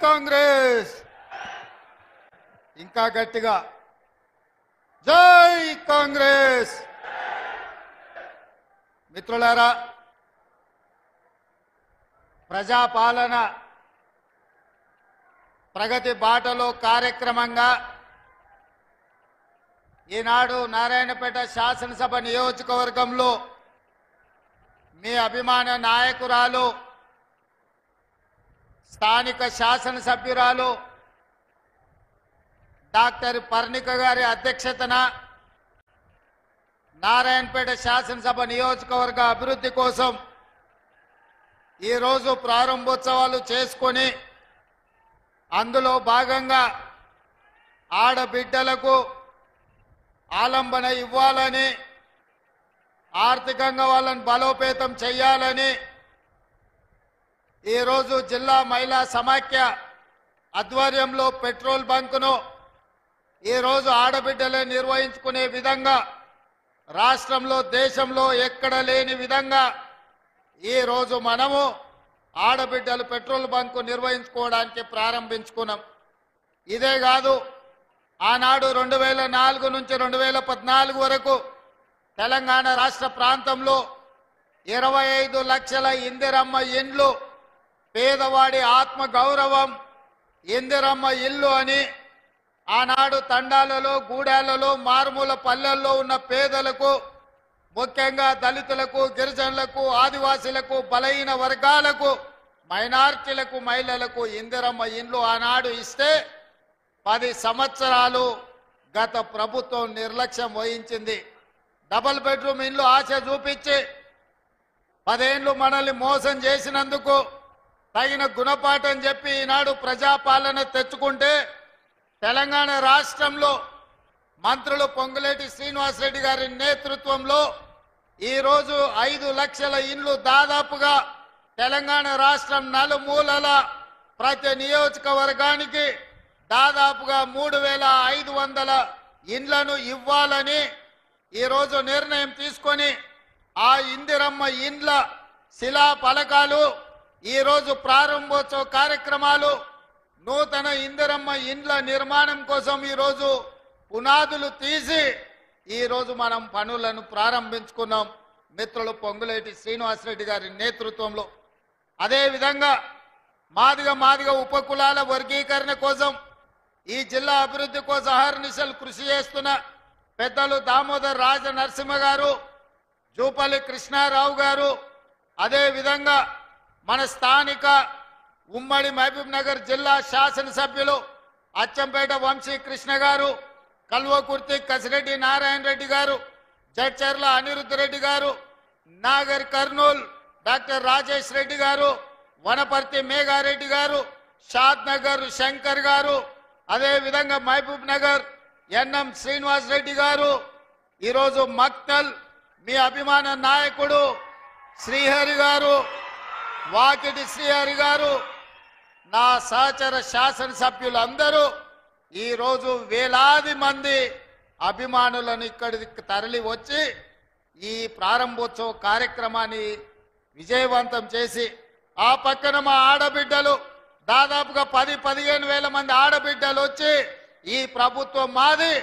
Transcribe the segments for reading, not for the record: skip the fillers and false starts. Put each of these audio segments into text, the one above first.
కాంగ్రెస్ ఇంకా గట్టిగా జై కాంగ్రెస్. మిత్రులారా, ప్రజాపాలన ప్రగతి బాటలో కార్యక్రమంగా ఈనాడు నారాయణపేట శాసనసభ నియోజకవర్గంలో మీ అభిమాన నాయకురాలు స్థానిక శాసనసభ్యురాలు డాక్టర్ పర్ణిక గారి అధ్యక్షతన నారాయణపేట శాసనసభ నియోజకవర్గ అభివృద్ధి కోసం ఈరోజు ప్రారంభోత్సవాలు చేసుకొని అందులో భాగంగా ఆడబిడ్డలకు ఆలంబన ఇవ్వాలని, ఆర్థికంగా వాళ్ళని బలోపేతం చేయాలని ఈరోజు జిల్లా మహిళా సమాఖ్య ఆధ్వర్యంలో పెట్రోల్ బంకును ఈరోజు ఆడబిడ్డలే నిర్వహించుకునే విధంగా రాష్ట్రంలో దేశంలో ఎక్కడ లేని విధంగా ఈరోజు మనము ఆడబిడ్డలు పెట్రోల్ బంకు నిర్వహించుకోవడానికి ప్రారంభించుకున్నాం. ఇదే కాదు, ఆనాడు 2004 నుంచి 2014 వరకు తెలంగాణ రాష్ట్ర ప్రాంతంలో 25 లక్షల ఇందిరమ్మ ఇండ్లు, పేదవాడి ఆత్మ గౌరవం ఇందిరమ్మ ఇల్లు అని ఆనాడు తండాలలో, గూడాలలో, మారుమూల పల్లెల్లో ఉన్న పేదలకు, ముఖ్యంగా దళితులకు, గిరిజనులకు, ఆదివాసీలకు, బలహీన వర్గాలకు, మైనారిటీలకు, మహిళలకు ఇందిరమ్మ ఇండ్లు ఆనాడు ఇస్తే 10 సంవత్సరాలు గత ప్రభుత్వం నిర్లక్ష్యం వహించింది. డబుల్ బెడ్రూమ్ ఇండ్లు ఆశ చూపించి 10 ఏళ్లు మనల్ని మోసం చేసినందుకు తగిన గుణపాఠం చెప్పి ఈనాడు ప్రజాపాలన తెచ్చుకుంటే తెలంగాణ రాష్ట్రంలో మంత్రులు పొంగులేటి శ్రీనివాసరెడ్డి గారి నేతృత్వంలో ఈరోజు 5 లక్షల ఇండ్లు దాదాపుగా తెలంగాణ రాష్ట్రం నలుమూలల ప్రతి నియోజకవర్గానికి దాదాపుగా 3500 ఇండ్లను ఇవ్వాలని ఈరోజు నిర్ణయం తీసుకొని ఆ ఇందిరమ్మ ఇండ్ల శిలా ఫలకాలు ఈరోజు ప్రారంభోత్సవ కార్యక్రమాలు, నూతన ఇందిరమ్మ ఇండ్ల నిర్మాణం కోసం ఈరోజు పునాదులు తీసి ఈరోజు మనం పనులను ప్రారంభించుకున్నాం మిత్రులు పొంగులేటి శ్రీనివాసరెడ్డి గారి నేతృత్వంలో. అదేవిధంగా మాదిగ ఉపకులాల వర్గీకరణ కోసం ఈ జిల్లా అభివృద్ధి కోసం అహర్నిశలు కృషి చేస్తున్న పెద్దలు దామోదర్ రాజ నరసింహ గారు, జూపల్లి కృష్ణారావు గారు, అదేవిధంగా మన స్థానిక ఉమ్మడి మహబూబ్ నగర్ జిల్లా శాసనసభ్యులు అచ్చంపేట వంశీ కృష్ణ గారు, కల్వకుర్తి కసిరెడ్డి నారాయణ రెడ్డి గారు, జడ్చర్ల అనిరుద్ధ రెడ్డి గారు, నాగర్ కర్నూల్ డాక్టర్ రాజేష్ రెడ్డి గారు, వనపర్తి మేఘారెడ్డి గారు, షాద్ నగర్ శంకర్ గారు, అదేవిధంగా మహబూబ్ నగర్ ఎన్ఎం శ్రీనివాస్ రెడ్డి గారు, ఈరోజు మక్తల్ మీ అభిమాన నాయకుడు శ్రీహరి గారు, వాకిటి శ్రీహరి గారు, నా సహచర శాసనసభ్యులందరూ ఈరోజు వేలాది మంది అభిమానులను ఇక్కడికి తరలి వచ్చి ఈ ప్రారంభోత్సవ కార్యక్రమాన్ని విజయవంతం చేసి, ఆ పక్కన మా ఆడబిడ్డలు దాదాపుగా 10-15 వేల మంది ఆడబిడ్డలు వచ్చి ఈ ప్రభుత్వం మాది,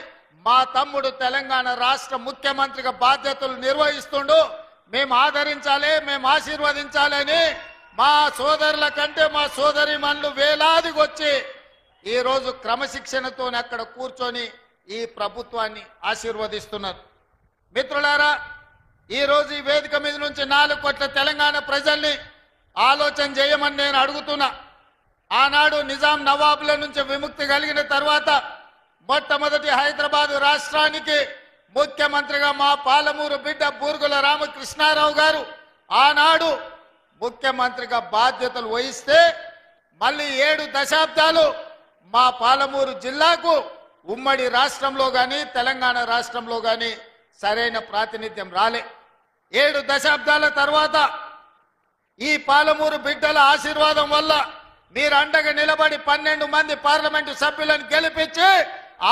మా తమ్ముడు తెలంగాణ రాష్ట్ర ముఖ్యమంత్రిగా బాధ్యతలు నిర్వహిస్తుండు, మేము ఆదరించాలి, మేము ఆశీర్వదించాలని మా సోదరుల కంటే మా సోదరిమణులు వేలాదికి వచ్చి ఈరోజు క్రమశిక్షణతో అక్కడ కూర్చొని ఈ ప్రభుత్వాన్ని ఆశీర్వదిస్తున్నారు. మిత్రులారా, ఈరోజు ఈ వేదిక మీద నుంచి 4 కోట్ల తెలంగాణ ప్రజల్ని ఆలోచన చేయమని నేను అడుగుతున్నా. ఆనాడు నిజాం నవాబుల నుంచి విముక్తి కలిగిన తర్వాత మొట్టమొదటి హైదరాబాద్ రాష్ట్రానికి ముఖ్యమంత్రిగా మా పాలమూరు బిడ్డ బూర్గుల రామకృష్ణారావు గారు ఆనాడు ముఖ్యమంత్రిగా బాధ్యతలు వహిస్తే మళ్ళీ 7 దశాబ్దాలు మా పాలమూరు జిల్లాకు ఉమ్మడి రాష్ట్రంలో కానీ తెలంగాణ రాష్ట్రంలో కానీ సరైన ప్రాతినిధ్యం రాలే. 7 దశాబ్దాల తర్వాత ఈ పాలమూరు బిడ్డల ఆశీర్వాదం వల్ల మీరు అండగా నిలబడి 12 మంది పార్లమెంటు సభ్యులను గెలిపించి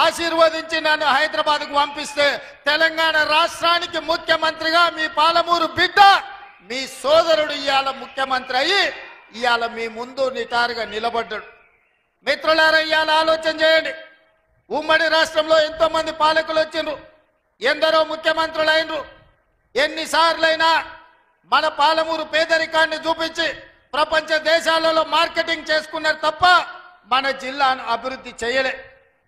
ఆశీర్వదించి నన్ను హైదరాబాద్కు పంపిస్తే తెలంగాణ రాష్ట్రానికి ముఖ్యమంత్రిగా మీ పాలమూరు బిడ్డ మీ సోదరుడు ఇవాళ ముఖ్యమంత్రి అయ్యి ఇవాళ మీ ముందు నిటారుగా నిలబడ్డాడు. మిత్రులారా ఇవాళ ఆలోచన చేయండి. ఉమ్మడి రాష్ట్రంలో ఎంతో మంది పాలకులు వచ్చిండ్రు, ఎందరో ముఖ్యమంత్రులు అయినరు. ఎన్నిసార్లైనా మన పాలమూరు పేదరికాన్ని చూపించి ప్రపంచ దేశాలలో మార్కెటింగ్ చేసుకున్నారు తప్ప మన జిల్లాను అభివృద్ధి చేయలే.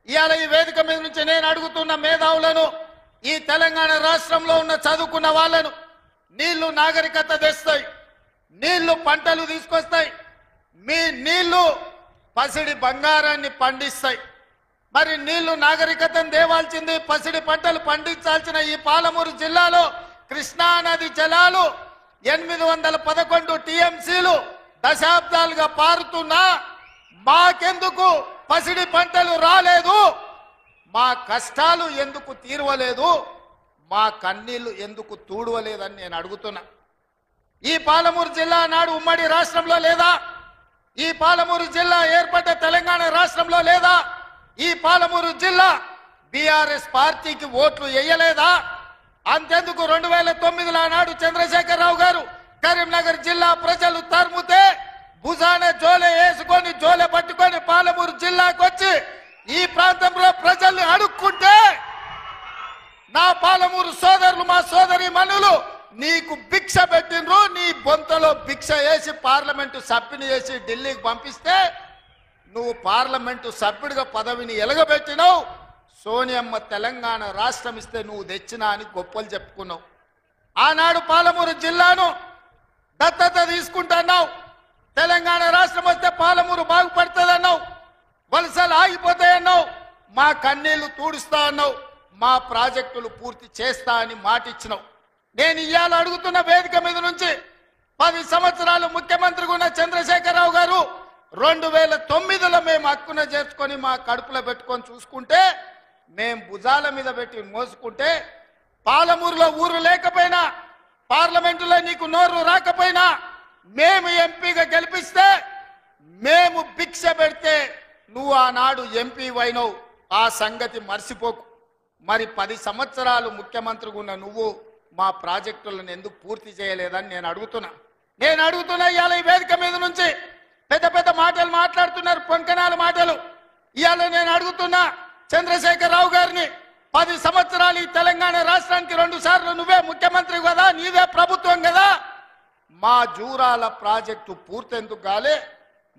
ఇవాళ ఈ వేదిక మీద నుంచి నేను అడుగుతున్న మేధావులను, ఈ తెలంగాణ రాష్ట్రంలో ఉన్న చదువుకున్న వాళ్ళను, నీళ్లు నాగరికత తెస్తాయి, నీళ్లు పంటలు తీసుకొస్తాయి, మీ నీళ్లు పసిడి బంగారాన్ని పండిస్తాయి. మరి నీళ్లు నాగరికతను దేవాల్సింది, పసిడి పంటలు పండించాల్సిన ఈ పాలమూరు జిల్లాలో కృష్ణా నది జలాలు 811 టీఎంసీలు దశాబ్దాలుగా పారుతున్నా మాకెందుకు పసిడి పంటలు రాలేదు? మా కష్టాలు ఎందుకు తీరవలేదు? మా కన్నీళ్లు ఎందుకు తూడవలేదని నేను అడుగుతున్నా. ఈ పాలమూరు జిల్లా నాడు ఉమ్మడి రాష్ట్రంలో లేదా? ఈ పాలమూరు జిల్లా ఏర్పడ్డ తెలంగాణ రాష్ట్రంలో లేదా? ఈ పాలమూరు జిల్లా బీఆర్ఎస్ పార్టీకి ఓట్లు వేయలేదా? అంతెందుకు 2009లో నాడు చంద్రశేఖరరావు గారు కరీంనగర్ జిల్లా ప్రజలు తరుముతే భుజాన జోలె వేసుకొని జోలె పట్టుకొని పాలమూరు జిల్లాకు వచ్చి ఈ ప్రాంతంలో ప్రజల్ని అడుక్కుంటే నా పాలమూరు సోదరులు, మా సోదరి మనులు నీకు భిక్ష పెట్టినరు. నీ బొంతలో భిక్ష వేసి పార్లమెంటు సభ్యుని చేసి ఢిల్లీకి పంపిస్తే నువ్వు పార్లమెంటు సభ్యుడిగా పదవిని ఎలగబెట్టినావు. సోనియమ్మ తెలంగాణ రాష్ట్రం ఇస్తే నువ్వు తెచ్చినా అని గొప్పలు చెప్పుకున్నావు. ఆనాడు పాలమూరు జిల్లాను దత్తత తీసుకుంటున్నావు. తెలంగాణ రాష్ట్రం వస్తే పాలమూరు బాగుపడుతుందన్నావు. వలసలు ఆగిపోతాయన్నావు. మా కన్నీళ్లు తూడుస్తా అన్నావు. మా ప్రాజెక్టులు పూర్తి చేస్తా అని మాటిచ్చినావు. నేను ఇవాళ అడుగుతున్న వేదిక మీద నుంచి 10 సంవత్సరాలు ముఖ్యమంత్రిగా ఉన్న చంద్రశేఖరరావు గారు 2009లో మేము హక్కున చేర్చుకొని మా కడుపులో పెట్టుకొని చూసుకుంటే, మేము భుజాల మీద పెట్టి మోసుకుంటే, పాలమూరులో ఊరు లేకపోయినా, పార్లమెంటులో నీకు నోరు రాకపోయినా, మేము ఎంపీగా గెలిపిస్తే, మేము భిక్ష పెడితే నువ్వు ఆనాడు ఎంపీ అయినవు. ఆ సంగతి మర్చిపోకు. మరి 10 సంవత్సరాలు ముఖ్యమంత్రిగా ఉన్న నువ్వు మా ప్రాజెక్టులను ఎందుకు పూర్తి చేయలేదని నేను అడుగుతున్నా. ఇవాళ ఈ వేదిక మీద నుంచి పెద్ద పెద్ద మాటలు మాట్లాడుతున్నారు, పొంకనాల మాటలు. ఇవాళ నేను అడుగుతున్నా చంద్రశేఖరరావు గారిని, 10 సంవత్సరాలు ఈ తెలంగాణ రాష్ట్రానికి 2 సార్లు నువ్వే ముఖ్యమంత్రి కదా, నీదే ప్రభుత్వం కదా, మా జూరాల ప్రాజెక్టు పూర్తి ఎందుకు కాలే?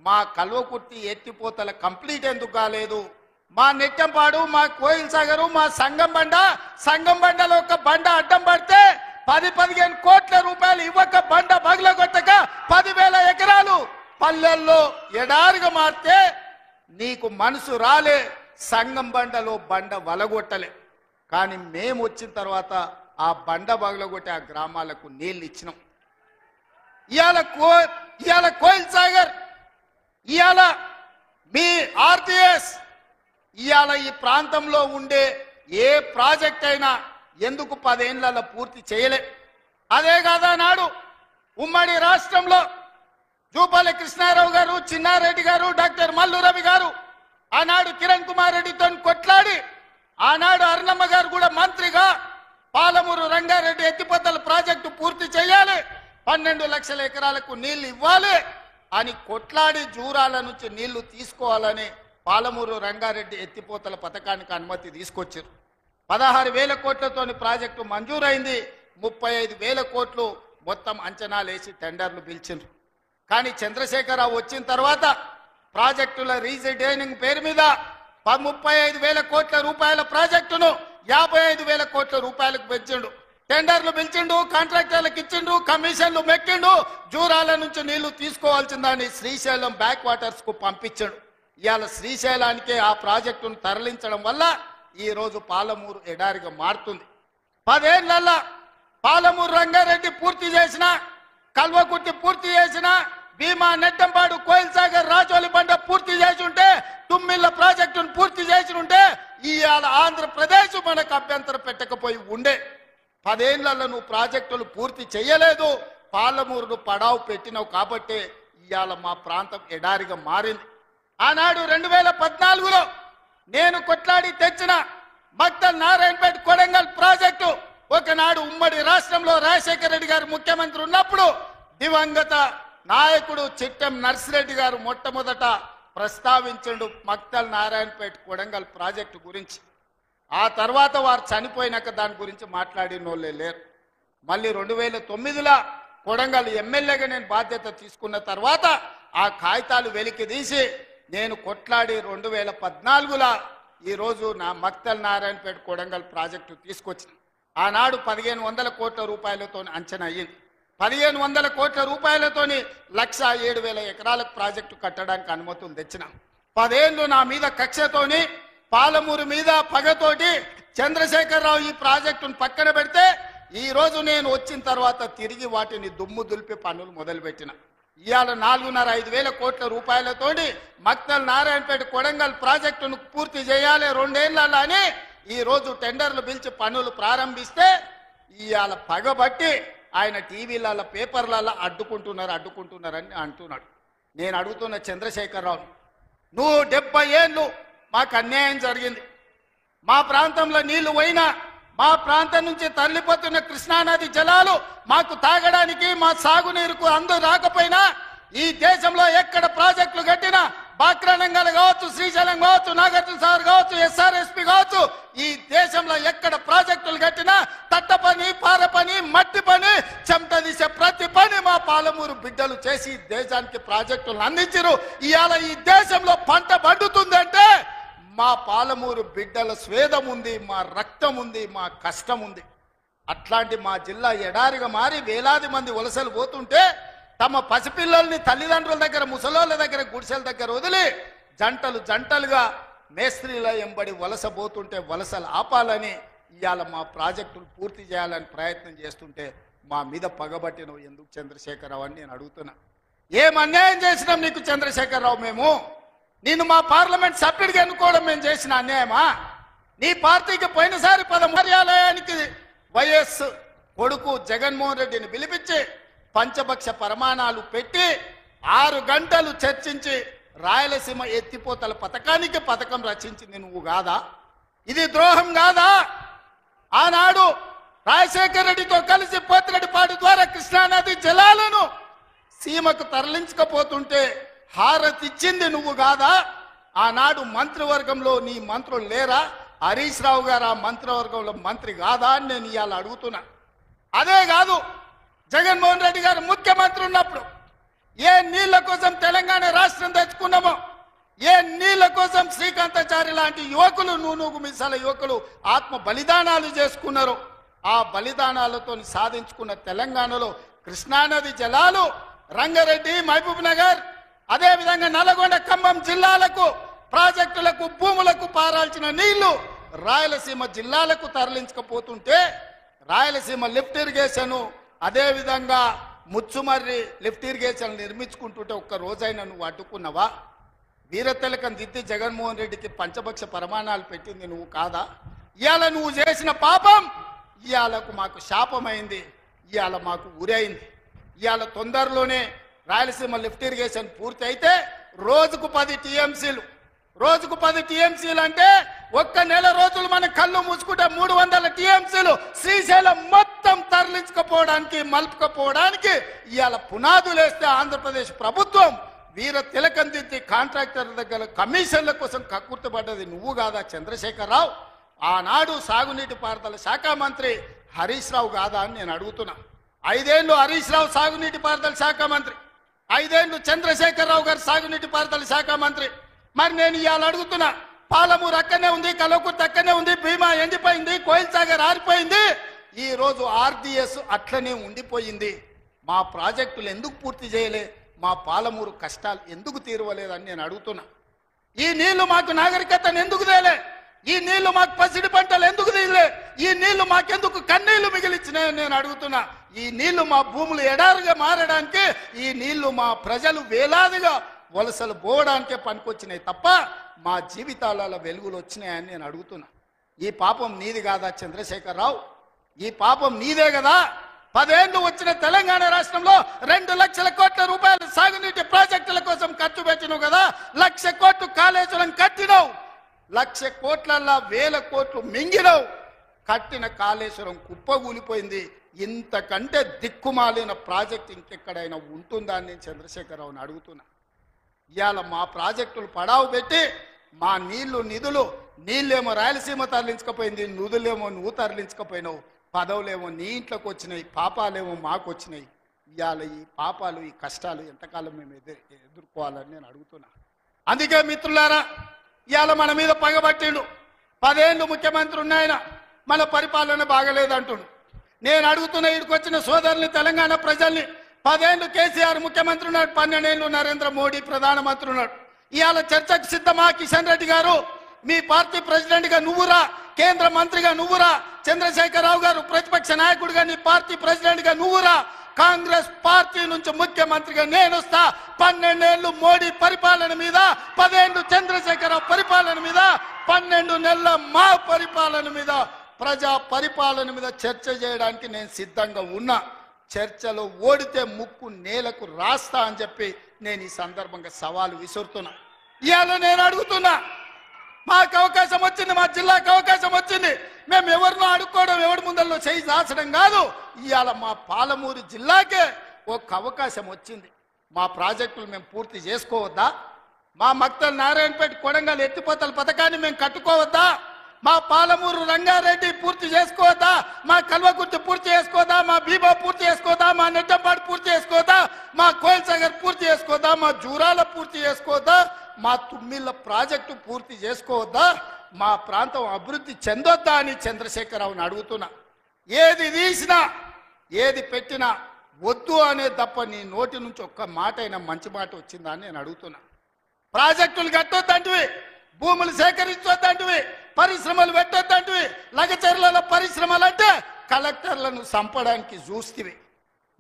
మా కల్వకుర్తి ఎత్తిపోతల కంప్లీట్ ఎందుకు కాలేదు? మా నెట్టంపాడు, మా కోయిల్ సాగరు, మా సంగం బండలో ఒక బండ అడ్డం పడితే 10-15 కోట్ల రూపాయలు ఇవ్వక బండ బగలగొట్టక 10,000 ఎకరాలు పల్లెల్లో ఎడారిగా మారితే నీకు మనసు రాలే. సంగం బండలో బండ వలగొట్టలే. కానీ మేము వచ్చిన తర్వాత ఆ బండ బగలగొట్టి ఆ గ్రామాలకు నీళ్ళు ఇచ్చినాం. ఇవాళ కోయిల్ సాగర్, ఇవాళ మీ ఆర్టీఎస్, ఇవాళ ఈ ప్రాంతంలో ఉండే ఏ ప్రాజెక్ట్ అయినా ఎందుకు 10 ఏళ్లలో పూర్తి చేయలే? అదే కాదా నాడు ఉమ్మడి రాష్ట్రంలో జూపల్లి కృష్ణారావు గారు, చిన్నారెడ్డి గారు, డాక్టర్ మల్లు రవి గారు ఆనాడు కిరణ్ కుమార్ రెడ్డితో కొట్లాడి, ఆనాడు అరుణమ్మ గారు కూడా మంత్రిగా పాలమూరు రంగారెడ్డి ఎత్తిపోతల ప్రాజెక్టు పూర్తి చేయాలి, 12 లక్షల ఎకరాలకు నీళ్లు ఇవ్వాలి అని కొట్లాడి జూరాల నుంచి నీళ్లు తీసుకోవాలని పాలమూరు రంగారెడ్డి ఎత్తిపోతల పథకానికి అనుమతి తీసుకొచ్చారు. 16,000 కోట్లతోని ప్రాజెక్టు మంజూరైంది. 35,000 కోట్లు మొత్తం అంచనాలు వేసి టెండర్లు పిలిచిండ్రు. కానీ చంద్రశేఖరరావు వచ్చిన తర్వాత ప్రాజెక్టుల రీజైనింగ్ పేరు మీద 35,000 కోట్ల రూపాయల ప్రాజెక్టును 55,000 కోట్ల రూపాయలకు పెంచిండు. టెండర్లు పిలిచిండు, కాంట్రాక్టర్లకు ఇచ్చిండు, కమిషన్లు మెక్కిండు. జూరాల నుంచి నీళ్లు తీసుకోవాల్సిందని శ్రీశైలం బ్యాక్ వాటర్స్ కు పంపించాడు. ఇవాళ శ్రీశైలానికే ఆ ప్రాజెక్టును తరలించడం వల్ల ఈ రోజు పాలమూరు ఎడారిగా మారుతుంది. 10 ఏళ్లలో పాలమూరు రంగారెడ్డి పూర్తి చేసిన, కల్వకుర్తి పూర్తి చేసిన, భీమా, నెట్టంపాడు, కోయిల్ సాగర్, రాజోలి బండ పూర్తి చేసి ఉంటే, తుమ్మిళ్ళ ప్రాజెక్టును పూర్తి చేసి ఉంటే ఇవాళ ఆంధ్రప్రదేశ్ మనకు అభ్యంతరం పెట్టకపోయి ఉండే. 10 ఏళ్లలో నువ్వు ప్రాజెక్టులు పూర్తి చేయలేదు. పాలమూరును పడావు పెట్టినావు కాబట్టి ఇవాళ మా ప్రాంతం ఎడారిగా మారింది. ఆనాడు 2014లో నేను కొట్లాడి తెచ్చిన మక్తల్ నారాయణపేట కొడంగల్ ప్రాజెక్టు ఒకనాడు ఉమ్మడి రాష్ట్రంలో రాజశేఖర రెడ్డి గారు ముఖ్యమంత్రి ఉన్నప్పుడు దివంగత నాయకుడు చిట్టెం నర్సిరెడ్డి గారు మొట్టమొదట ప్రస్తావించండు మక్తల్ నారాయణపేట కొడంగల్ ప్రాజెక్టు గురించి. ఆ తర్వాత వారు చనిపోయినాక దాని గురించి మాట్లాడిన వాళ్ళే లేరు. మళ్ళీ 2009లో కొడంగల్ ఎమ్మెల్యేగా నేను బాధ్యత తీసుకున్న తర్వాత ఆ కాగితాలు వెలికి తీసి నేను కొట్లాడి 2014లో ఈరోజు నా మక్తల్ నారాయణపేట కొడంగల్ ప్రాజెక్టు తీసుకొచ్చిన. ఆనాడు 1500 కోట్ల రూపాయలతో అంచనా అయ్యింది. 1500 కోట్ల రూపాయలతోని 1,07,000 ఎకరాలకు ప్రాజెక్టు కట్టడానికి అనుమతులు తెచ్చిన. 10 ఏళ్ళు నా మీద కక్షతోని పాలమూరు మీద పగతోటి చంద్రశేఖరరావు ఈ ప్రాజెక్టును పక్కన పెడితే ఈ రోజు నేను వచ్చిన తర్వాత తిరిగి వాటిని దుమ్ము దులిపి పనులు మొదలుపెట్టిన. ఇవాళ 4,5 వేల కోట్ల రూపాయలతోటి మక్తల్ నారాయణపేట కొడంగల్ ప్రాజెక్టును పూర్తి చేయాలి 2 ఏళ్ళలో అని ఈ రోజు టెండర్లు పిలిచి పనులు ప్రారంభిస్తే ఇవాళ పగబట్టి ఆయన టీవీలలో పేపర్లలో అడ్డుకుంటున్నారని అంటున్నాడు. నేను అడుగుతున్న చంద్రశేఖరరావు, నువ్వు 70 ఏళ్ళు మాకు అన్యాయం జరిగింది. మా ప్రాంతంలో నీళ్లు పోయినా మా ప్రాంతం నుంచి తరలిపోతున్న కృష్ణానది జలాలు మాకు తాగడానికి మా సాగునీరుకు అందరూ రాకపోయినా ఈ దేశంలో ఎక్కడ ప్రాజెక్టులు కట్టినా బాక్రానంగల్ కావచ్చు, శ్రీశైలం కావచ్చు, నాగార్జున సాగర్ కావచ్చు, SRSP కావచ్చు, ఈ దేశంలో ఎక్కడ ప్రాజెక్టులు కట్టినా తట్ట పని, పార పని, మట్టి పని, చెమట తీసే ప్రతి పని మా పాలమూరు బిడ్డలు చేసి దేశానికి ప్రాజెక్టులు అందించారు. ఇవాళ ఈ దేశంలో పంట పండుతుందంటే మా పాలమూరు బిడ్డల స్వేదం ఉంది, మా రక్తం ఉంది, మా కష్టం ఉంది. అట్లాంటి మా జిల్లా ఎడారిగా మారి వేలాది మంది వలసలు పోతుంటే తమ పసిపిల్లల్ని తల్లిదండ్రుల దగ్గర, ముసలోళ్ళ దగ్గర, గుడిసెల దగ్గర వదిలి జంటలుగా మేస్త్రీల ఎంబడి వలస పోతుంటే వలసలు ఆపాలని ఇవాళ మా ప్రాజెక్టులు పూర్తి చేయాలని ప్రయత్నం చేస్తుంటే మా మీద పగబట్టినవు ఎందుకు చంద్రశేఖరరావు అని నేను అడుగుతున్నా. ఏం అన్యాయం చేసినాం నీకు చంద్రశేఖరరావు? మేము నిన్ను మా పార్లమెంట్ సభ్యుడిగా ఎన్నుకోవడం మేము చేసిన అన్యాయమా? నీ పార్టీకి పోయినసారి కార్యాలయానికి వైఎస్ కొడుకు జగన్మోహన్ రెడ్డిని పిలిపించి పంచపక్ష ప్రమాణాలు పెట్టి 6 గంటలు చర్చించి రాయలసీమ ఎత్తిపోతల పథకం రచించింది నువ్వు కాదా? ఇది ద్రోహం కాదా? ఆనాడు రాజశేఖర రెడ్డితో కలిసి పోతిరెడ్డిపాడు ద్వారా కృష్ణానది జలాలను సీమకు తరలించకపోతుంటే హారతిచ్చింది నువ్వు కాదా? ఆనాడు మంత్రివర్గంలో నీ మంత్రులు లేరా? హరీష్ రావు గారు ఆ మంత్రివర్గంలో మంత్రి కాదా అని నేను ఇవాళ అడుగుతున్నా. అదే కాదు, జగన్మోహన్ రెడ్డి గారు ముఖ్యమంత్రి ఉన్నప్పుడు ఏ నీళ్ల కోసం తెలంగాణ రాష్ట్రం తెచ్చుకున్నామో, ఏ నీళ్ల కోసం శ్రీకాంతాచారి లాంటి యువకులు, నూనూగు మిసాల యువకులు ఆత్మ బలిదానాలు చేసుకున్నారు. ఆ బలిదానాలతో సాధించుకున్న తెలంగాణలో కృష్ణానది జలాలు రంగారెడ్డి, మహబూబ్ నగర్, అదేవిధంగా నల్గొండ, ఖమ్మం జిల్లాలకు ప్రాజెక్టులకు, భూములకు పారాల్సిన నీళ్లు రాయలసీమ జిల్లాలకు తరలించకపోతుంటే రాయలసీమ లిఫ్ట్ ఇరిగేషన్, అదేవిధంగా ముచ్చుమర్రి లిఫ్ట్ ఇరిగేషన్ నిర్మించుకుంటుంటే ఒక్క రోజైనా నువ్వు అడ్డుకున్నావా? వీరతిలకం దిద్ది జగన్మోహన్ రెడ్డికి పంచపక్ష ప్రమాణాలు పెట్టింది నువ్వు కాదా? ఇవాళ నువ్వు చేసిన పాపం ఇవాళకు మాకు శాపమైంది, ఇవాళ మాకు ఉరైంది. ఇవాళ తొందరలోనే రాయలసీమ లిఫ్ట్ ఇరిగేషన్ పూర్తి అయితే రోజుకు 10 టీఎంసీలు అంటే ఒక్క నెల రోజులు మన కళ్ళు మూసుకుంటే 300 టీఎంసీలు శ్రీశైలం మొత్తం తరలించకపోవడానికి, మలుపుకపోవడానికి ఇవాళ పునాదులు వేస్తే ఆంధ్రప్రదేశ్ ప్రభుత్వం వీర తిలకం దిద్ది కాంట్రాక్టర్ దగ్గర కమిషన్ల కోసం కక్కుర్తిపడ్డది నువ్వు కాదా చంద్రశేఖరరావు? ఆనాడు సాగునీటి పారుదల శాఖ మంత్రి హరీష్ రావు కాదా అని నేను అడుగుతున్నా. 5 ఏళ్ళు హరీష్ రావు సాగునీటి పారుదల శాఖ మంత్రి, 5 ఏళ్ళు చంద్రశేఖరరావు గారు సాగునీటి పారుదల శాఖ మంత్రి. మరి నేను ఇవాళ అడుగుతున్నా, పాలమూరు అక్కడనే ఉంది, కల్వకుర్తి అక్కడనే ఉంది, భీమా ఎండిపోయింది, కోయిల్ సాగర్ ఆరిపోయింది, ఈ రోజు ఆర్డీఎస్ అట్లనే ఉండిపోయింది. మా ప్రాజెక్టులు ఎందుకు పూర్తి చేయలే? మా పాలమూరు కష్టాలు ఎందుకు తీరవలేదని నేను అడుగుతున్నా. ఈ నీళ్లు మాకు నాగరికతను ఎందుకు తేలే? ఈ నీళ్లు మాకు పసిడి పంటలు ఎందుకు తీయలే? ఈ నీళ్లు మాకెందుకు కన్నీళ్లు మిగిలిచ్చినాయని నేను అడుగుతున్నా. ఈ నీళ్లు మా భూములు ఎడారుగా మారడానికి, ఈ నీళ్లు మా ప్రజలు వేలాదిగా వలసలు పోవడానికే పనికొచ్చినాయి తప్ప మా జీవితాలలో వెలుగులు వచ్చినాయని నేను అడుగుతున్నా. ఈ పాపం నీది కాదా చంద్రశేఖరరావు? ఈ పాపం నీదే కదా? 10 ఏళ్ళు వచ్చిన తెలంగాణ రాష్ట్రంలో 2 లక్షల కోట్ల రూపాయలు సాగునీటి ప్రాజెక్టుల కోసం ఖర్చు పెట్టినావు కదా. 1,00,000 కోట్లు కాళేశ్వరం కట్టినావు, 1,00,000 కోట్లల్లా 1,000 కోట్లు మింగినావు. కట్టిన కాళేశ్వరం కుప్పగూలిపోయింది. ఇంతకంటే దిక్కుమాలిన ప్రాజెక్ట్ ఇంకెక్కడైనా ఉంటుందా అని నేను చంద్రశేఖరరావుని అడుగుతున్నా. ఇవాళ మా ప్రాజెక్టులు పడావు పెట్టి మా నిధులు నీళ్ళేమో రాయలసీమ తరలించకపోయింది, నిధులేమో నువ్వు తరలించకపోయినావు, పదవులేమో నీ ఇంట్లోకి వచ్చినాయి, పాపాలేమో మాకు వచ్చినాయి. ఇవాళ ఈ పాపాలు ఈ కష్టాలు ఎంతకాలం మేము ఎదుర్కోవాలని నేను అడుగుతున్నా. అందుకే మిత్రులారా, ఇవాళ మన మీద పగబట్టిండు. 10 ఏళ్ళు ముఖ్యమంత్రి ఉన్నాయన, మన పరిపాలన బాగలేదంటుండు. నేను అడుగుతున్న ఇక్కడికి వచ్చిన సోదరుల్ని, తెలంగాణ ప్రజల్ని, 10 ఏళ్ళు కేసీఆర్ ముఖ్యమంత్రి ఉన్నాడు, 12 ఏళ్ళు నరేంద్ర మోడీ ప్రధానమంత్రి ఉన్నాడు. ఇవాళ చర్చకు సిద్ధమా? కిషన్ రెడ్డి గారు మీ పార్టీ ప్రెసిడెంట్గా నువ్వురా, కేంద్ర మంత్రిగా నువ్వురా, చంద్రశేఖరరావు గారు ప్రతిపక్ష నాయకుడిగా నీ పార్టీ ప్రెసిడెంట్గా నువ్వురా, కాంగ్రెస్ పార్టీ నుంచి ముఖ్యమంత్రిగా నేను వస్తా. 12 ఏళ్ళు మోడీ పరిపాలన మీద, 10 ఏళ్ళు చంద్రశేఖరరావు పరిపాలన మీద, 12 నెలల మా పరిపాలన మీద, ప్రజా పరిపాలన మీద చర్చ చేయడానికి నేను సిద్ధంగా ఉన్నా. చర్చలో ఓడితే ముక్కు నేలకు రాస్తా అని చెప్పి నేను ఈ సందర్భంగా సవాలు విసురుతున్నా. ఇవాళ నేను అడుగుతున్నా, మాకు అవకాశం వచ్చింది, మా జిల్లాకు అవకాశం వచ్చింది, మేము ఎవరినో అడుక్కోవడం, ఎవరి ముందల్లో చేయి దాచడం కాదు. ఇవాళ మా పాలమూరు జిల్లాకే ఒక అవకాశం వచ్చింది. మా ప్రాజెక్టులు మేము పూర్తి చేసుకోవద్దా? మా మక్తల్ నారాయణపేట కొడంగల్ ఎత్తిపోతల పథకాన్ని మేము కట్టుకోవద్దా? మా పాలమూరు రంగారెడ్డి పూర్తి చేసుకోవద్దా? మా కల్వకుర్తి పూర్తి చేసుకోవద్దా? మా భీమా పూర్తి చేసుకోవద్దా? మా నెట్టంపాడు పూర్తి చేసుకోవద్దా? మా కోయిల్ సాగర్ పూర్తి చేసుకోవద్దా? మా జూరాల పూర్తి చేసుకోవద్దా? మా తుమ్మిళ్ళ ప్రాజెక్టు పూర్తి చేసుకోవద్దా? మా ప్రాంతం అభివృద్ధి చెందొద్దా అని చంద్రశేఖరరావుని అడుగుతున్నా. ఏది తీసినా ఏది పెట్టినా వద్దు అనే తప్ప నీ నోటి నుంచి ఒక్క మాట అయినా మంచి మాట వచ్చిందా అని నేను అడుగుతున్నా. ప్రాజెక్టులు కట్టొద్దంటివి, భూములు సేకరించొద్దంటివి, పరిశ్రమలు పెట్టొద్దంటివి. లగచర్లలో పరిశ్రమలు అంటే కలెక్టర్లను చంపడానికి చూస్తేవి.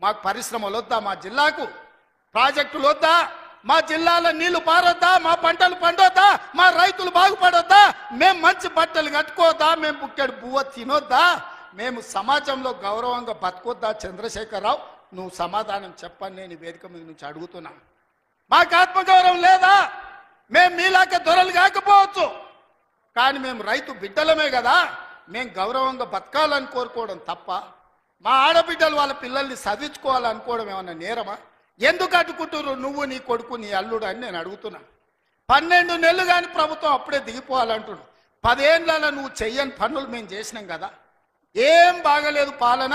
మాకు పరిశ్రమలు వద్దా? మా జిల్లాకు ప్రాజెక్టులు వద్దా? మా జిల్లాలో నీళ్లు పారొద్దా? మా పంటలు పండొద్దా? మా రైతులు బాగుపడొద్దా? మేము మంచి బట్టలు కట్టుకోవద్దా? మేము బుక్కెడు బువ్వ తినొద్దా? మేము సమాజంలో గౌరవంగా బతకొద్దా? చంద్రశేఖరరావు, నువ్వు సమాధానం చెప్పని నేను వేదిక మీద నుంచి అడుగుతున్నా. మాకు ఆత్మగౌరవం లేదా? మేము మీలాక దొరలు కాకపోవచ్చు, కానీ మేము రైతు బిడ్డలమే కదా. మేము గౌరవంగా బతకాలని కోరుకోవడం తప్ప, మా ఆడబిడ్డలు వాళ్ళ పిల్లల్ని చదివించుకోవాలనుకోవడం ఏమన్నా నేరమా? ఎందుకు అడ్డుకుంటున్నారు నువ్వు, నీ కొడుకు, నీ అల్లుడు అని నేను అడుగుతున్నా. 12 నెలలు కానీ ప్రభుత్వం అప్పుడే దిగిపోవాలంటున్నాడు. 10 ఏళ్ళలో నువ్వు చెయ్యని పనులు మేము చేసినాం కదా. ఏం బాగలేదు పాలన.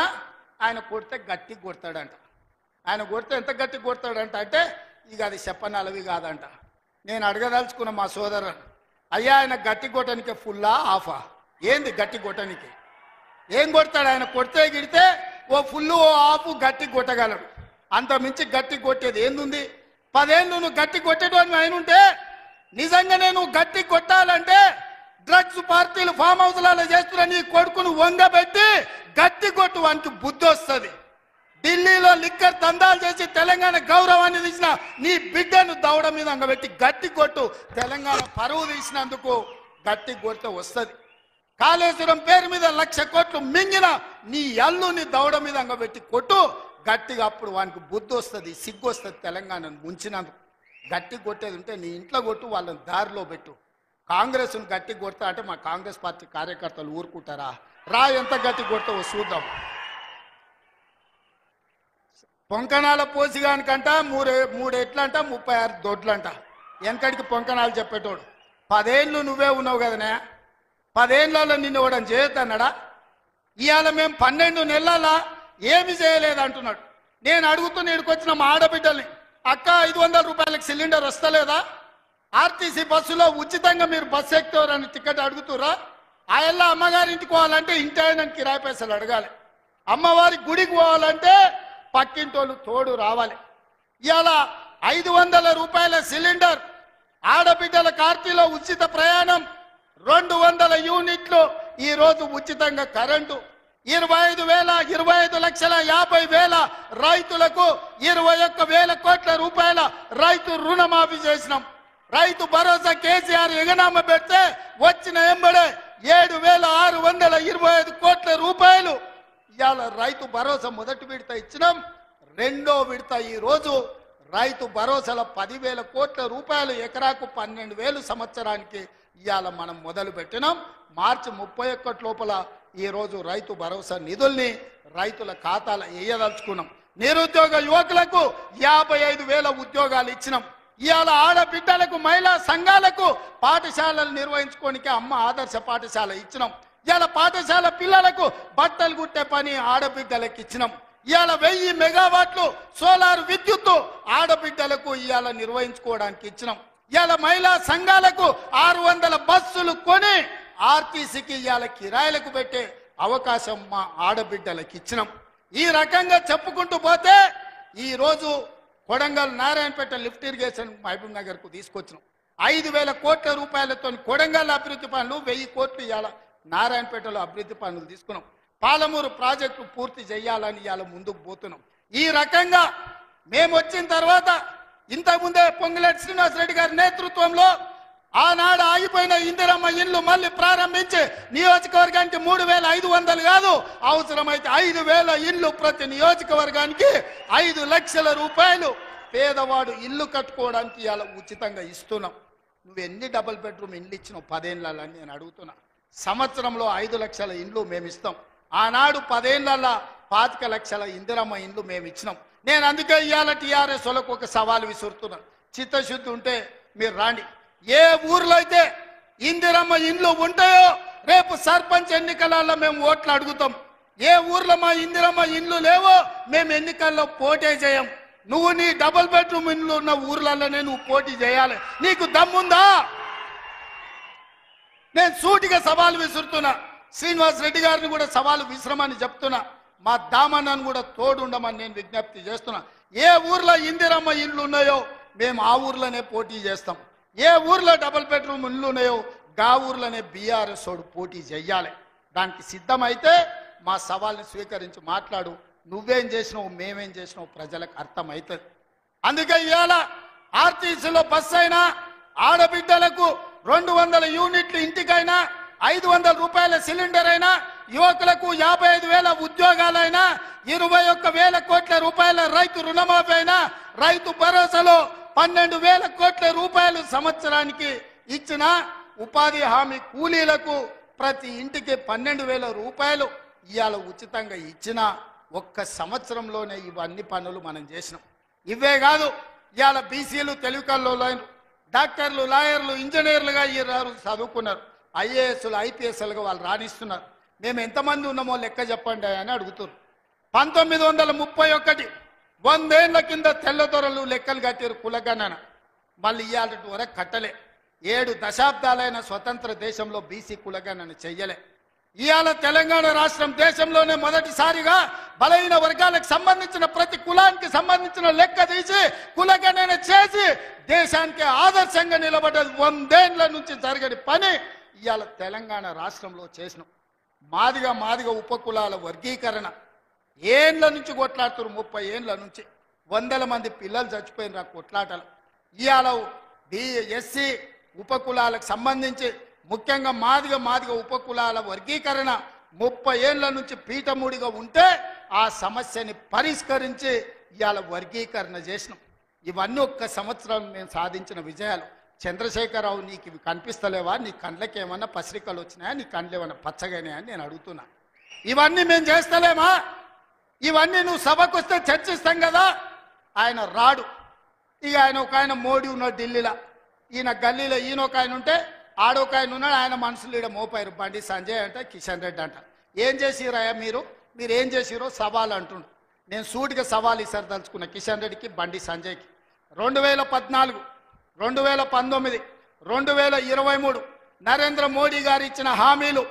ఆయన కొడితే గట్టి కొడతాడంట. ఆయన కొడితే ఎంత గట్టి కొడతాడంట అంటే ఇక అది చెప్పనాలవి కాదంట. నేను అడగదలుచుకున్న మా సోదరు, అయ్యా ఆయన గట్టి కొట్టడానికి ఫుల్లా ఆఫా? ఏంది గట్టి కొట్టడానికి? ఏం కొడతాడు ఆయన? కొడితే గిడితే ఓ ఫుల్లు ఓ ఆఫ్ గట్టి కొట్టగలడు, అంత మించి గట్టి కొట్టేది ఏందుంది? 10 ఏళ్ళు నువ్వు గట్టి కొట్టేటోని ఆయన ఉంటే, నిజంగానే నువ్వు గట్టి కొట్టాలంటే డ్రగ్స్ పార్టీలు ఫామ్ హౌస్లలో చేస్తున్న నీ కొడుకును వంగబెట్టి గట్టి కొట్టు, వానికి బుద్ధి వస్తుంది. ఢిల్లీలో లిక్కర్ దందాలు చేసి తెలంగాణ గౌరవాన్ని తీసిన నీ బిడ్డను దవడ మీద అంగబెట్టి గట్టి కొట్టు. తెలంగాణ పరువు తీసినందుకు గట్టి కొడితే వస్తుంది. కాళేశ్వరం పేరు మీద 1,00,000 కోట్లు మింగిన నీ అల్లుని దవడ మీద అంగబెట్టి కొట్టు గట్టిగా, అప్పుడు వానికి బుద్ధి వస్తుంది, సిగ్గు వస్తుంది. తెలంగాణను ముంచినందుకు గట్టి కొట్టేది ఉంటే నీ ఇంట్లో కొట్టు, వాళ్ళని దారిలో పెట్టు. కాంగ్రెస్ను గట్టి కొడతా అంటే మా కాంగ్రెస్ పార్టీ కార్యకర్తలు ఊరుకుంటారా? రా, ఎంత గట్టి కొడతావో చూద్దాం. పొంకణాల పోసిగానికంట 3 ఎట్లంట 36 దొడ్లంట. వెనకడికి పొంకణాలు చెప్పేటోడు. 10 ఏళ్ళు నువ్వే ఉన్నావు కదనే, 10 ఏళ్ళలో నిన్ను ఇవ్వడం చేయొద్దన్నాడా? ఇవాళ మేము 12 నెలల ఏమి చేయలేదు అంటున్నాడు. నేను అడుగుతున్న ఇక్కడికి వచ్చిన మా ఆడబిడ్డల్ని, అక్క 500 రూపాయలకు సిలిండర్ వస్తలేదా? ఆర్టీసీ బస్సులో ఉచితంగా మీరు బస్సు ఎక్కుతారని టికెట్ అడుగుతురా? ఆయల్లా అమ్మగారింటికి పోవాలంటే ఇంటి ఆయన కిరాయి పైసలు అడగాలి. అమ్మవారి గుడికి పోవాలంటే పక్కింటోళ్ళు తోడు రావాలి. ఇవాళ 500 రూపాయల సిలిండర్, ఆడబిడ్డల కార్తీలో ఉచిత ప్రయాణం, 200 యూనిట్లు ఈరోజు ఉచితంగా కరెంటు, 25,50,000 రైతులకు 21,000 కోట్ల రూపాయల రైతు రుణమాఫీ చేసినాం. రైతు భరోసా కేసీఆర్ ఎగనామ పెడితే వచ్చిన ఎంబడే 7,625 కోట్ల రూపాయలు ఇవాళ రైతు భరోసా మొదటి విడత ఇచ్చినాం. రెండో విడత ఈరోజు రైతు భరోసాల 10,000 కోట్ల రూపాయలు, ఎకరాకు 12,000 సంవత్సరానికి ఇవాళ మనం మొదలు పెట్టినాం. మార్చి 31 లోపల ఈరోజు రైతు భరోసా నిధుల్ని రైతుల ఖాతాలో వేయదలుచుకున్నాం. నిరుద్యోగ యువకులకు 55,000 ఉద్యోగాలు ఇచ్చినాం. ఇవాళ ఆడబిడ్డలకు మహిళా సంఘాలకు పాఠశాలలు నిర్వహించుకోనికి అమ్మ ఆదర్శ పాఠశాల ఇచ్చినాం. ఇవాళ పాఠశాల పిల్లలకు బట్టలు కుట్టే పని ఆడబిడ్డలకు ఇచ్చినాం. ఇవాళ 1000 మెగావాట్లు సోలార్ విద్యుత్తు ఆడబిడ్డలకు ఇవాళ నిర్వహించుకోవడానికి ఇచ్చినాం. ఇవాళ మహిళా సంఘాలకు 600 బస్సులు కొని ఆర్టీసీకి ఇవాళ కిరాయిలకు పెట్టే అవకాశం మా ఆడబిడ్డలకు ఇచ్చినాం. ఈ రకంగా చెప్పుకుంటూ పోతే ఈరోజు కొడంగల్ నారాయణపేట లిఫ్ట్ ఇరిగేషన్ మహబూబ్ నగర్ కు తీసుకొచ్చినాం. 5,000 కోట్ల రూపాయలతో కొడంగల్ అభివృద్ధి పనులు, 1000 కోట్లు ఇవాళ నారాయణపేటలో అభివృద్ధి పనులు తీసుకున్నాం. పాలమూరు ప్రాజెక్టు పూర్తి చేయాలని ఇవాళ ముందుకు పోతున్నాం. ఈ రకంగా మేము వచ్చిన తర్వాత ఇంతకుముందే పొంగులేటి శ్రీనివాసరెడ్డి గారి నేతృత్వంలో ఆనాడు ఆగిపోయిన ఇందిరమ్మ ఇల్లు మళ్ళీ ప్రారంభించి నియోజకవర్గానికి 3,500 కాదు, అవసరమైతే 5,000 ఇల్లు ప్రతి నియోజకవర్గానికి 5 లక్షల రూపాయలు పేదవాడు ఇల్లు కట్టుకోవడానికి ఇవాళ ఉచితంగా ఇస్తున్నాం. నువ్వు ఎన్ని డబుల్ బెడ్రూమ్ ఇల్లు ఇచ్చినావు 10 ఏళ్ళని నేను అడుగుతున్నా. సంవత్సరంలో 5 లక్షల ఇండ్లు మేము ఇస్తాం. ఆనాడు 10 ఏళ్ళ 25 లక్షల ఇందిరమ్మ ఇండ్లు మేము ఇచ్చినాం. నేను అందుకే ఇవాళ టీఆర్ఎస్ వాళ్ళకు ఒక సవాల్ విసురుతున్నాను. చిత్తశుద్ధి ఉంటే మీరు రాండి. ఏ ఊర్లో అయితే ఇందిరమ్మ ఇండ్లు ఉంటాయో రేపు సర్పంచ్ ఎన్నికలలో మేము ఓట్లు అడుగుతాం. ఏ ఊర్లో మా ఇందిరమ్మ ఇండ్లు లేవో మేము ఎన్నికల్లో పోటీ చేయం. నువ్వు నీ డబుల్ బెడ్రూమ్ ఇండ్లు ఉన్న ఊర్లలోనే నువ్వు పోటీ చేయాలి. నీకు దమ్ముందా? నేను సూటిగా సవాలు విసురుతున్నా. శ్రీనివాస్ రెడ్డి గారిని కూడా సవాలు విసరమని చెప్తున్నా. మా దామన్నను కూడా తోడుండమని నేను విజ్ఞప్తి చేస్తున్నా. ఏ ఊర్లో ఇందిరమ్మ ఇళ్ళు ఉన్నాయో మేము ఆ ఊర్లోనే పోటీ చేస్తాం. ఏ ఊర్లో డబుల్ బెడ్రూమ్ ఇళ్ళు ఉన్నాయో గా ఊర్లోనే బీఆర్ఎస్ వాడు పోటీ చెయ్యాలి. దానికి సిద్ధమైతే మా సవాల్ని స్వీకరించి మాట్లాడు. నువ్వేం చేసినావు, మేమేం చేసినావు ప్రజలకు అర్థమవుతుంది. అందుకే ఇవాళ ఆర్టీసీలో బస్సు అయినా, ఆడబిడ్డలకు 200 యూనిట్లు ఇంటికైనా, 500 రూపాయల సిలిండర్ అయినా, యువకులకు 55,000 ఉద్యోగాలైనా, 21,000 కోట్ల రూపాయల రైతు రుణమాఫీ అయినా, రైతు భరోసాలో 12,000 కోట్ల రూపాయలు సంవత్సరానికి ఇచ్చిన ఉపాధి హామీ కూలీలకు ప్రతి ఇంటికి 12,000 రూపాయలు ఇవాళ ఉచితంగా ఇచ్చిన ఒక్క సంవత్సరంలోనే ఇవన్నీ పనులు మనం చేసినాం. ఇవే కాదు, ఇవాళ బీసీలు తెలివికల్లోలైన డాక్టర్లు, లాయర్లు, ఇంజనీర్లుగా ఈ చదువుకున్నారు. ఐఏఎస్లు, ఐపీఎస్లుగా వాళ్ళు రాణిస్తున్నారు. మేము ఎంతమంది ఉన్నామో లెక్క చెప్పండి అని అడుగుతున్నారు. 1931 100 ఏళ్ల కింద తెల్లదొరలు లెక్కలు కట్టారు కులగణన. మళ్ళీ ఇవాళ వరకు కట్టలే. 7 దశాబ్దాలైన స్వతంత్ర దేశంలో బీసీ కులగణన చెయ్యలే. ఇవాళ తెలంగాణ రాష్ట్రం దేశంలోనే మొదటిసారిగా బలహీన వర్గాలకు సంబంధించిన ప్రతి కులానికి సంబంధించిన లెక్క తీసి కులగణన చేసి దేశానికి ఆదర్శంగా నిలబడ్డది. 100 ఏళ్ల నుంచి జరగని పని ఇవాళ తెలంగాణ రాష్ట్రంలో చేసినాం. మాదిగ ఉపకులాల వర్గీకరణ ఏండ్ల నుంచి కొట్లాడుతున్నారు. 30 ఏండ్ల నుంచి 100 మంది పిల్లలు చచ్చిపోయిన కొట్లాటలు. ఇవాళ ఎస్సీ ఉపకులాలకు సంబంధించి ముఖ్యంగా మాదిగ ఉపకులాల వర్గీకరణ 30 ఏండ్ల నుంచి పీఠముడిగా ఉంటే ఆ సమస్యని పరిష్కరించి ఇవాళ వర్గీకరణ చేసినాం. ఇవన్నీ ఒక్క సంవత్సరం మేము సాధించిన విజయాలు. చంద్రశేఖరరావు, నీకు ఇవి కనిపిస్తలేవా? నీ కండ్లకి ఏమన్నా పసిరికలు వచ్చినాయా? నీ కండ్లు ఏమన్నా పచ్చగానే అని నేను అడుగుతున్నా. ఇవన్నీ మేము చేస్తలేమా? ఇవన్నీ నువ్వు సభకు వస్తే చర్చిస్తాం కదా. ఆయన రాడు. ఇక ఒక ఆయన మోడీ ఉన్నాడు ఢిల్లీలో, ఈయన గల్లీలో ఈయన ఒక ఆయన ఉంటే ఆడొక ఆయన ఉన్నాడు. ఆయన మనుషులు ఈడ మోపారు. బండి సంజయ్ అంట, కిషన్ రెడ్డి అంట. ఏం చేసిరాయా మీరు ఏం చేసిరో సవాల్ అంటుండు. నేను సూటిగా సవాల్ ఇసరదలుచుకున్నా కిషన్ రెడ్డికి, బండి సంజయ్కి. 2014, 2019, 2023 నరేంద్ర మోడీ గారు ఇచ్చిన హామీలు,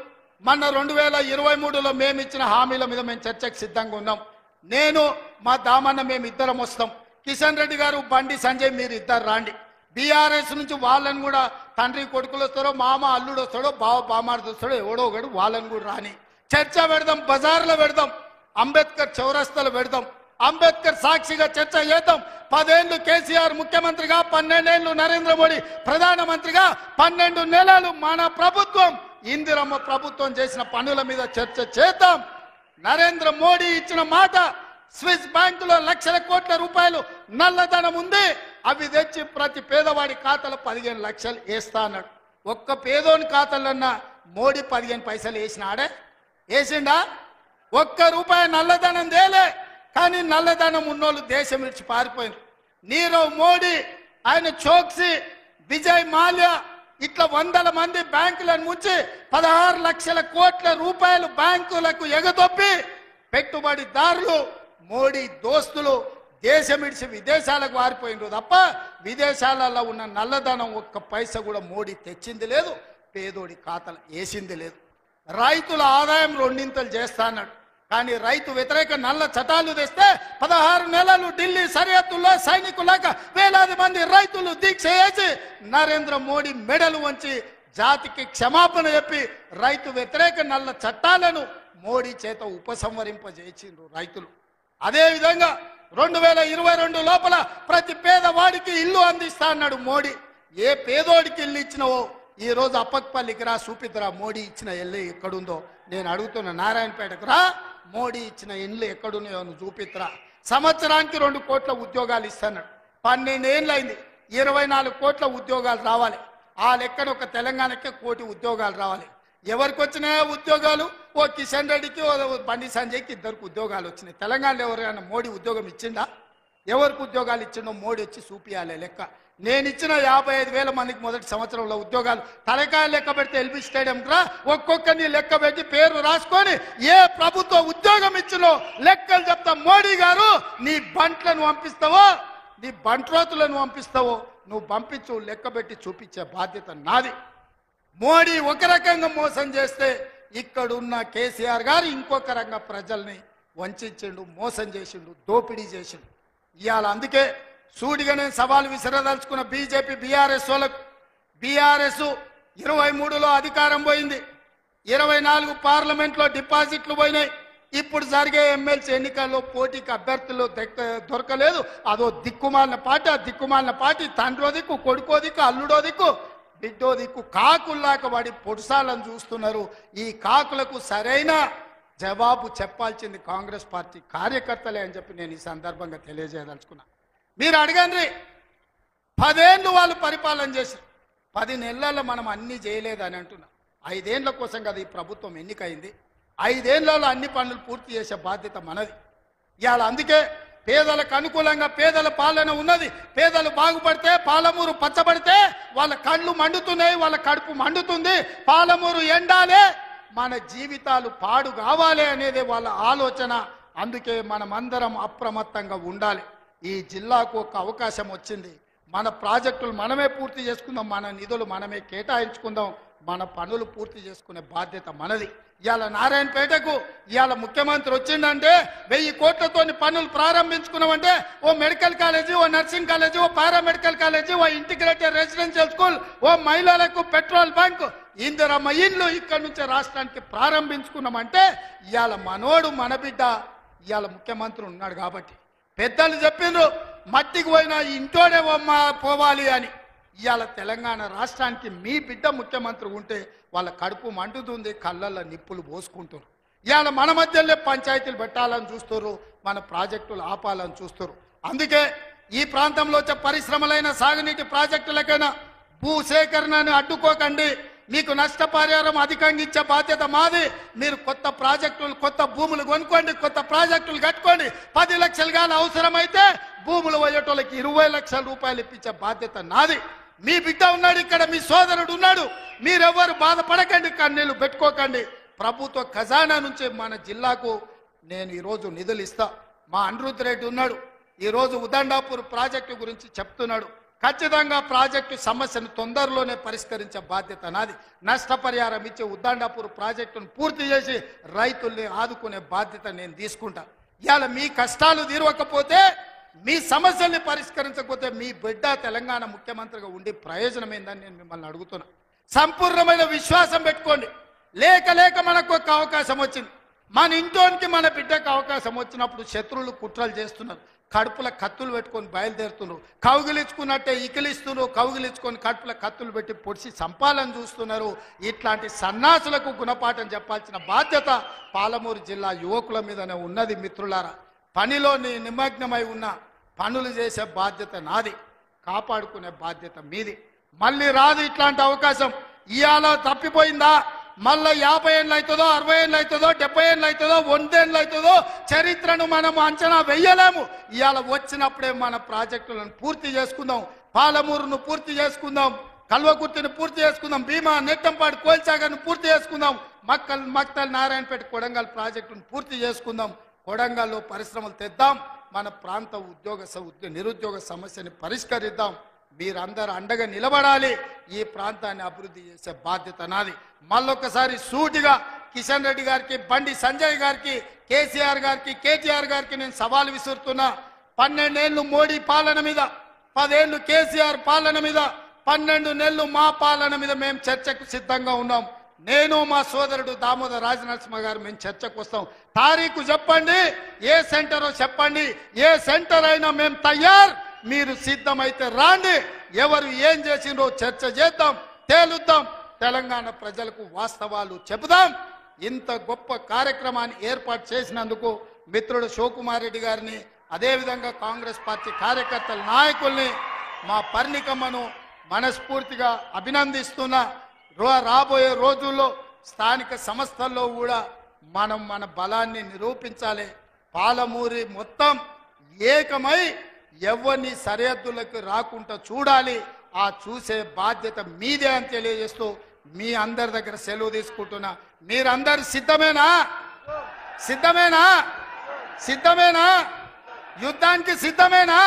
మొన్న 2023లో మేము ఇచ్చిన హామీల మీద మేము చర్చకు సిద్ధంగా ఉన్నాం. నేను మా దామన్న మేము ఇద్దరం వస్తాం. కిషన్ రెడ్డి గారు, బండి సంజయ్ మీరు ఇద్దరు రాండి. బీఆర్ఎస్ నుంచి వాళ్ళని కూడా తండ్రి కొడుకులు వస్తారో, మామ అల్లుడు వస్తాడో, బావ బామార్ది వస్తాడో, ఎవడో ఒకడు వాళ్ళని కూడా రాని. చర్చ పెడదాం, బజార్లో పెడదాం, అంబేద్కర్ చౌరస్తాలో పెడదాం. అంబేద్కర్ సాక్షిగా చర్చ చేద్దాం. 10 ఏళ్ళు కేసీఆర్ ముఖ్యమంత్రిగా, 12 ఏళ్ళు నరేంద్ర మోడీ ప్రధానమంత్రిగా, 12 నెలలు మన ప్రభుత్వం ఇందిరమ్మ ప్రభుత్వం చేసిన పనుల మీద చర్చ చేద్దాం. నరేంద్ర మోడీ ఇచ్చిన మాట, స్విస్ బ్యాంకులో లక్షల కోట్ల రూపాయలు నల్లధనం ఉంది, అవి తెచ్చి ప్రతి పేదవాడి ఖాతాలో 15 లక్షలు వేస్తా అన్నాడు. ఒక్క పేదోని ఖాతాలన్నా మోడీ 15 పైసలు వేసినాడే? వేసిండా? ఒక్క రూపాయి నల్లధనం తేలే. కానీ నల్లధనం ఉన్నోళ్ళు దేశం విడిచి పారిపోయినారు. నీరవ్ మోడీ ఆయన చోక్సీ, విజయ్ మాల్యా ఇట్లా వందల మంది బ్యాంకులను ముంచి 16 లక్షల కోట్ల రూపాయలు బ్యాంకులకు ఎగదొప్పి పెట్టుబడిదారులు మోడీ దోస్తులు దేశమిడిచి విదేశాలకు వారిపోయినరు తప్ప విదేశాలలో ఉన్న నల్లధనం ఒక్క పైసా కూడా మోడీ తెచ్చింది లేదు, పేదోడి ఖాతాలు వేసింది లేదు. రైతుల ఆదాయం 2 చేస్తా అన్నాడు. కానీ రైతు వ్యతిరేక నల్ల చట్టాలు తెస్తే 16 నెలలు ఢిల్లీ సరిహద్దుల్లో సైనికులాగా వేలాది మంది రైతులు దీక్ష చేసి నరేంద్ర మోడీ మెడలు వంచి జాతికి క్షమాపణ చెప్పి రైతు వ్యతిరేక నల్ల చట్టాలను మోడీ చేత ఉపసంహరింపజేసిండ్రు రైతులు. అదేవిధంగా 2022 లోపల ప్రతి పేదవాడికి ఇల్లు అందిస్తా అన్నాడు మోడీ. ఏ పేదోడికి ఇల్లు ఇచ్చినవో ఈ రోజు అప్పక్పల్లికి రా చూపిద్దురా మోడీ ఇచ్చిన ఇల్లు ఎక్కడుందో. నేను అడుగుతున్నా, నారాయణపేటకు రా, మోడీ ఇచ్చిన ఇల్లు ఎక్కడున్నాయో నువ్వు చూపిద్దురా. సంవత్సరానికి 2 కోట్ల ఉద్యోగాలు ఇస్తున్నాడు. 12 ఏళ్ళు అయింది, 24 కోట్ల ఉద్యోగాలు రావాలి. ఆ లెక్కన ఒక తెలంగాణకే 1 కోటి ఉద్యోగాలు రావాలి. ఎవరికి వచ్చినాయో ఉద్యోగాలు? ఓ కిషన్ రెడ్డికి, ఓ బండి సంజయ్కి 2 ఉద్యోగాలు వచ్చినాయి. తెలంగాణలో ఎవరైనా మోడీ ఉద్యోగం ఇచ్చిందా? ఎవరికి ఉద్యోగాలు ఇచ్చిండో మోడీ వచ్చి చూపియాలి లెక్క. నేను ఇచ్చిన 55,000 మందికి మొదటి సంవత్సరంలో ఉద్యోగాలు తలకాయ లెక్క పెడితే ఎల్బీ స్టేడియం రా, ఒక్కొక్కరిని లెక్క పెట్టి పేరు రాసుకొని ఏ ప్రభుత్వ ఉద్యోగం ఇచ్చినో లెక్కలు చెప్తా. మోడీ గారు నీ బంట్లను పంపిస్తావో, నీ బంట్రోతులను పంపిస్తావో నువ్వు పంపించు, లెక్క పెట్టి చూపించే బాధ్యత నాది. మోడీ ఒక రకంగా మోసం చేస్తే ఇక్కడున్న కేసీఆర్ గారు ఇంకొక రకంగా ప్రజల్ని వంచిండు, మోసం చేసిండు, దోపిడీ చేసిండు. ఇవాళ అందుకే సూటిగా నేను సవాలు విసిరదలుచుకున్న బీజేపీ బీఆర్ఎస్ వాళ్ళకు. బీఆర్ఎస్ 23లో అధికారం పోయింది, 24 పార్లమెంట్లో డిపాజిట్లు పోయినాయి. ఇప్పుడు జరిగే ఎమ్మెల్సీ ఎన్నికల్లో పోటీకి అభ్యర్థులు దొరకలేదు. అదో దిక్కుమాలిన పార్టీ. ఆ దిక్కుమాలిన పార్టీ తండ్రో దిక్కు, కొడుకో దిక్కు, అల్లుడో దిక్కు, బిడ్డో దిక్కు కాకుల్లాక వాడి పొడుసాలను చూస్తున్నారు. ఈ కాకులకు సరైన జవాబు చెప్పాల్సింది కాంగ్రెస్ పార్టీ కార్యకర్తలే అని చెప్పి నేను ఈ సందర్భంగా తెలియజేయదలుచుకున్నా. మీరు అడగండి, 10 ఏళ్ళు వాళ్ళు పరిపాలన చేశారు, 10 నెలల్లో మనం అన్ని చేయలేదని అంటున్నాం. 5 ఏళ్ల కోసం కదా ఈ ప్రభుత్వం ఎన్నికైంది. 5 ఏళ్లలో అన్ని పనులు పూర్తి చేసే బాధ్యత మనది. ఇవాళ అందుకే పేదలకు అనుకూలంగా పేదల పాలన ఉన్నది. పేదలు బాగుపడితే, పాలమూరు పచ్చబడితే వాళ్ళ కళ్ళు మండుతున్నాయి, వాళ్ళ కడుపు మండుతుంది. పాలమూరు ఎండాలే, మన జీవితాలు పాడు కావాలి అనేది వాళ్ళ ఆలోచన. అందుకే మనమందరం అప్రమత్తంగా ఉండాలి. ఈ జిల్లాకు ఒక అవకాశం వచ్చింది, మన ప్రాజెక్టులు మనమే పూర్తి చేసుకుందాం, మన నిధులు మనమే కేటాయించుకుందాం, మన పనులు పూర్తి చేసుకునే బాధ్యత మనది. ఇవాళ నారాయణపేటకు ఇవాళ ముఖ్యమంత్రి వచ్చిందంటే 1000 కోట్లతో పనులు ప్రారంభించుకున్నామంటే ఓ మెడికల్ కాలేజీ, ఓ నర్సింగ్ కాలేజీ, ఓ పారామెడికల్ కాలేజీ, ఓ ఇంటిగ్రేటెడ్ రెసిడెన్షియల్ స్కూల్, ఓ మహిళలకు పెట్రోల్ బంక్, ఇందిరమ్మ ఇల్లు ఇక్కడి నుంచి రాష్ట్రానికి ప్రారంభించుకున్నామంటే ఇవాళ మనోడు మన బిడ్డ ఇవాళ ముఖ్యమంత్రి ఉన్నాడు కాబట్టి. పెద్దలు చెప్పిండ్రు మట్టికి పోయినా ఇంటోనే పోవాలి అని. ఇవాళ తెలంగాణ రాష్ట్రానికి మీ బిడ్డ ముఖ్యమంత్రి ఉంటే వాళ్ళ కడుపు మండుతుంది, కళ్ళల్లో నిప్పులు పోసుకుంటారు. ఇవాళ మన మధ్యలో పంచాయతీలు పెట్టాలని చూస్తారు, మన ప్రాజెక్టులు ఆపాలని చూస్తారు. అందుకే ఈ ప్రాంతంలో వచ్చే పరిశ్రమలైన సాగునీటి ప్రాజెక్టులకైనా భూసేకరణను అడ్డుకోకండి. మీకు నష్టపరిహారం అధికంగా ఇచ్చే బాధ్యత మాది. మీరు కొత్త ప్రాజెక్టులు, కొత్త భూములు కొనుక్కోండి, కొత్త ప్రాజెక్టులు కట్టుకోండి. 10 లక్షలు కానీ అవసరమైతే భూములు పోయేటోళ్ళకి 20 లక్షల రూపాయలు ఇప్పించే బాధ్యత నాది. మీ బిడ్డ ఉన్నాడు ఇక్కడ, మీ సోదరుడు ఉన్నాడు. మీరెవ్వరు బాధపడకండి, కన్నీళ్లు పెట్టుకోకండి. ప్రభుత్వ ఖజానా నుంచి మన జిల్లాకు నేను ఈరోజు నిధులు ఇస్తా. మా అనిరుద్ రెడ్డి ఉన్నాడు, ఈరోజు ఉదండాపూర్ ప్రాజెక్టు గురించి చెప్తున్నాడు. ఖచ్చితంగా ప్రాజెక్టు సమస్యను తొందరలోనే పరిష్కరించే బాధ్యత నాది. నష్టపరిహారం ఇచ్చే ఉద్దండాపూర్ ప్రాజెక్టును పూర్తి చేసి రైతుల్ని ఆదుకునే బాధ్యత నేను తీసుకుంటా. ఇవాళ మీ కష్టాలు తీరవకపోతే, మీ సమస్యల్ని పరిష్కరించకపోతే మీ బిడ్డ తెలంగాణ ముఖ్యమంత్రిగా ఉండి ప్రయోజనం ఏందని నేను మిమ్మల్ని అడుగుతున్నా. సంపూర్ణమైన విశ్వాసం పెట్టుకోండి. లేక లేక మనకు ఒక అవకాశం వచ్చింది. మన ఇంట్లోనికి మన బిడ్డకు అవకాశం వచ్చినప్పుడు శత్రువులు కుట్రలు చేస్తున్నారు, కడుపుల కత్తులు పెట్టుకొని బయలుదేరుతున్నారు, కౌగిలించుకున్నట్టే ఇకిలిస్తున్నారు, కౌగిలించుకొని కడుపుల కత్తులు పెట్టి పొడిచి చంపాలని చూస్తున్నారు. ఇట్లాంటి సన్నాసులకు గుణపాఠం చెప్పాల్సిన బాధ్యత పాలమూరు జిల్లా యువకుల మీదనే ఉన్నది. మిత్రులారా, పనిలో నిమగ్నమై ఉన్న పనులు చేసే బాధ్యత నాది, కాపాడుకునే బాధ్యత మీది. మళ్ళీ రాదు ఇట్లాంటి అవకాశం. ఇవాళ తప్పిపోయిందా మళ్ళీ 50 ఏళ్ళు అవుతుందో, 60 ఏళ్ళు అవుతుందో, 70 ఏళ్ళు అవుతుందో, 100 ఏళ్ళు అవుతుందో చరిత్రను మనం అంచనా వెయ్యలేము. ఇవాళ వచ్చినప్పుడే మన ప్రాజెక్టులను పూర్తి చేసుకుందాం. పాలమూరును పూర్తి చేసుకుందాం, కల్వకుర్తిని పూర్తి చేసుకుందాం, భీమా నెట్టంపాడు కోల్సాగర్ను పూర్తి చేసుకుందాం, మక్తల్ నారాయణపేట కొడంగల్ ప్రాజెక్టును పూర్తి చేసుకుందాం, కొడంగల్లో పరిశ్రమలు తెద్దాం, మన ప్రాంత నిరుద్యోగ సమస్యని పరిష్కరిద్దాం. మీరందరూ అండగా నిలబడాలి. ఈ ప్రాంతాన్ని అభివృద్ధి చేసే బాధ్యత నాది. మళ్ళొకసారి సూటిగా కిషన్ రెడ్డి గారికి, బండి సంజయ్ గారికి, కేసీఆర్ గారికి, కేటీఆర్ గారికి నేను సవాల్ విసురుతున్నా. 12 ఏళ్ళు మోడీ పాలన మీద, 10 ఏళ్ళు కేసీఆర్ పాలన మీద, 12 నెలలు మా పాలన మీద మేము చర్చకు సిద్ధంగా ఉన్నాం. నేను మా సోదరుడు దామోదర్ రాజనరసింహ గారు మేము చర్చకు వస్తాం. తారీఖు చెప్పండి, ఏ సెంటరో చెప్పండి, ఏ సెంటర్ అయినా మేము తయారు. మీరు సిద్ధమైతే రాండి. ఎవరు ఏం చేసిండ్రో చర్చ చేద్దాం, తేలుద్దాం, తెలంగాణ ప్రజలకు వాస్తవాలు చెబుదాం. ఇంత గొప్ప కార్యక్రమాన్ని ఏర్పాటు చేసినందుకు మిత్రుడు శివకుమార్ రెడ్డి గారిని, అదేవిధంగా కాంగ్రెస్ పార్టీ కార్యకర్తల నాయకుల్ని, మా పర్ణికమ్మను మనస్ఫూర్తిగా అభినందిస్తున్నా. రాబోయే రోజుల్లో స్థానిక సంస్థల్లో కూడా మనం మన బలాన్ని నిరూపించాలి. పాలమూరి మొత్తం ఏకమై ఎవరిని సరిహద్దులకు రాకుండా చూడాలి. ఆ చూసే బాధ్యత మీదే అని తెలియజేస్తూ మీ అందరి దగ్గర సెలవు తీసుకుంటున్నా. మీరందరు సిద్ధమేనా? సిద్ధమేనా? సిద్ధమేనా? యుద్ధానికి సిద్ధమేనా?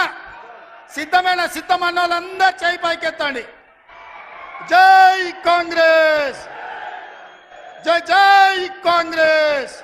సిద్ధమేనా? సిద్ధమన్న వాళ్ళందరూ చేయి పైకెత్తండి. జై కాంగ్రెస్, జై జై కాంగ్రెస్.